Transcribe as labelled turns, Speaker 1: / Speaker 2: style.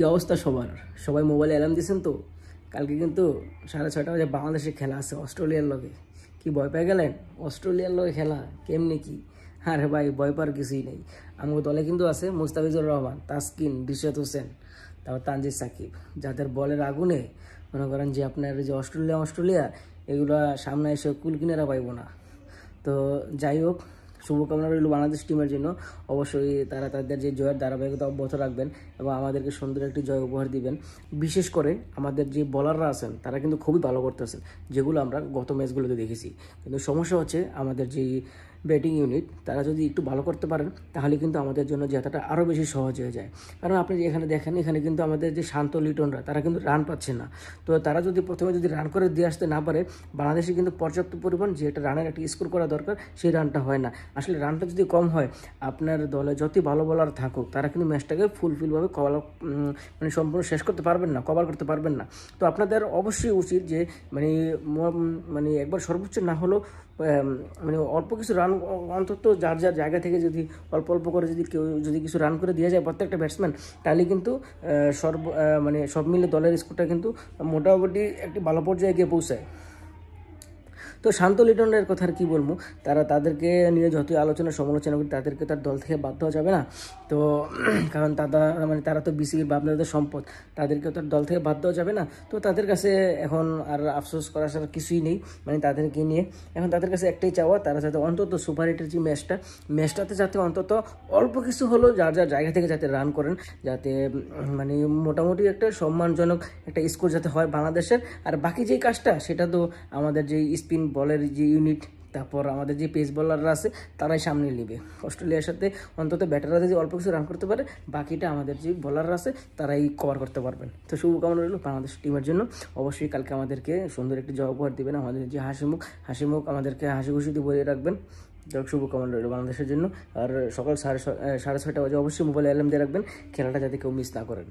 Speaker 1: কি অবস্থা সবার? সবাই মোবাইলে অ্যালার্ম দিয়েছেন তো? কালকে কিন্তু 6:30 বাজে বাংলাদেশে খেলা আছে অস্ট্রেলিয়ার লগে। কি ভয় পেয়ে গেলেন? অস্ট্রেলিয়ার লগে খেলা কেমনি কি? আরে ভাই, ভয় পাওয়ার কিছুই নেই। আমার দলে কিন্তু আছে মুস্তাফিজুর রহমান, তাসকিন, রিশাদ হোসেন, তারপর তানজিদ সাকিব, যাদের বলের আগুনে মনে করেন যে আপনার যে অস্ট্রেলিয়া এগুলো সামনে এসে কুল কিনারা পাইব না। তো যাই হোক, শুভকামনা রইল বাংলাদেশ টিমের জন্য। অবশ্যই তারা তাদের যে জয়ের ধারাবাহিকতা অব্যাহত রাখবেন এবং আমাদেরকে সুন্দর একটি জয় উপহার দিবেন। বিশেষ করে আমাদের যে বলাররা আছেন তারা কিন্তু খুবই ভালো করতেছেন, যেগুলো আমরা গত ম্যাচগুলোতে দেখেছি। কিন্তু সমস্যা হচ্ছে আমাদের যে ব্যাটিং ইউনিট, তারা যদি একটু ভালো করতে পারেন তাহলে কিন্তু আমাদের জন্য জেতাটা আরও বেশি সহজ হয়ে যায়। কারণ আপনি এখানে দেখেন, এখানে কিন্তু আমাদের যে শান্ত লিটনরা তারা কিন্তু রান পাচ্ছে না। তো তারা যদি প্রথমে রান করে দিয়ে আসতে না পারে, বাংলাদেশে কিন্তু পর্যাপ্ত পরিমাণ যে একটা রানের একটা স্কোর করা দরকার সেই রানটা হয় না। আসলে রানটা যদি কম হয়, আপনার দলে যতই ভালো বলার থাকুক তারা কিন্তু ম্যাচটাকে ফুলফিলভাবে মানে সম্পূর্ণ শেষ করতে পারবেন না, কভার করতে পারবেন না। তো আপনাদের অবশ্যই উচিত যে মানে একবার সর্বোচ্চ না হলেও মানে অল্প কিছু রান অন্তত যার যার জায়গা থেকে যদি অল্প অল্প করে যদি কিছু রান করে দিয়ে যায় প্রত্যেকটা ব্যাটসম্যান, তাহলে কিন্তু মানে সব মিলে দলের স্কোরটা কিন্তু মোটামুটি একটি ভালো পর্যায়ে গিয়ে পৌঁছায়। তো শান্ত লিটনের কথা আর কী বলবো, তাদেরকে নিয়ে যতই আলোচনা সমালোচনা করি তাদেরকে তার দল থেকে বাদ দেওয়া যাবে না। তো কারণ তারা তো বিসিবির ভাবনাদের সম্পদ, তাদেরকে তার দল থেকে বাদ দেওয়া যাবে না। তো তাদের কাছে এখন আর আফসোস করার ছাড়া কিছুই নেই, মানে তাদেরকে নিয়ে এখন তাদের কাছে একটাই চাওয়া, তারা যাতে অন্তত সুপার হিটের যে ম্যাচটাতে যাতে অন্তত অল্প কিছু হলেও যার যার জায়গা থেকে যাতে রান করেন, যাতে মানে মোটামুটি একটা সম্মানজনক একটা স্কোর যাতে হয় বাংলাদেশের। আর বাকি যেই কাজটা সেটা তো আমাদের যে স্পিন বলের যে ইউনিট, তারপর আমাদের যে পেস বলাররা আছে তারাই সামনে নেবে। অস্ট্রেলিয়ার সাথে অন্তত ব্যাটাররা যদি অল্প কিছু রান করতে পারে, বাকিটা আমাদের যে বলাররা আছে তারাই কভার করতে পারবেন। তো শুভকামনা রইল বাংলাদেশ টিমের জন্য। অবশ্যই কালকে আমাদেরকে সুন্দর একটি জয় উপহার দেবেন। আমাদের যে হাসিমুখ আমাদেরকে হাসি খুশিতে বলিয়ে রাখবেন। শুভকামনা রইল বাংলাদেশের জন্য। আর সকাল 6:30 বাজে অবশ্যই মোবাইলে অ্যালার্ম দিয়ে রাখবেন, খেলাটা যাতে কেউ মিস না করেন।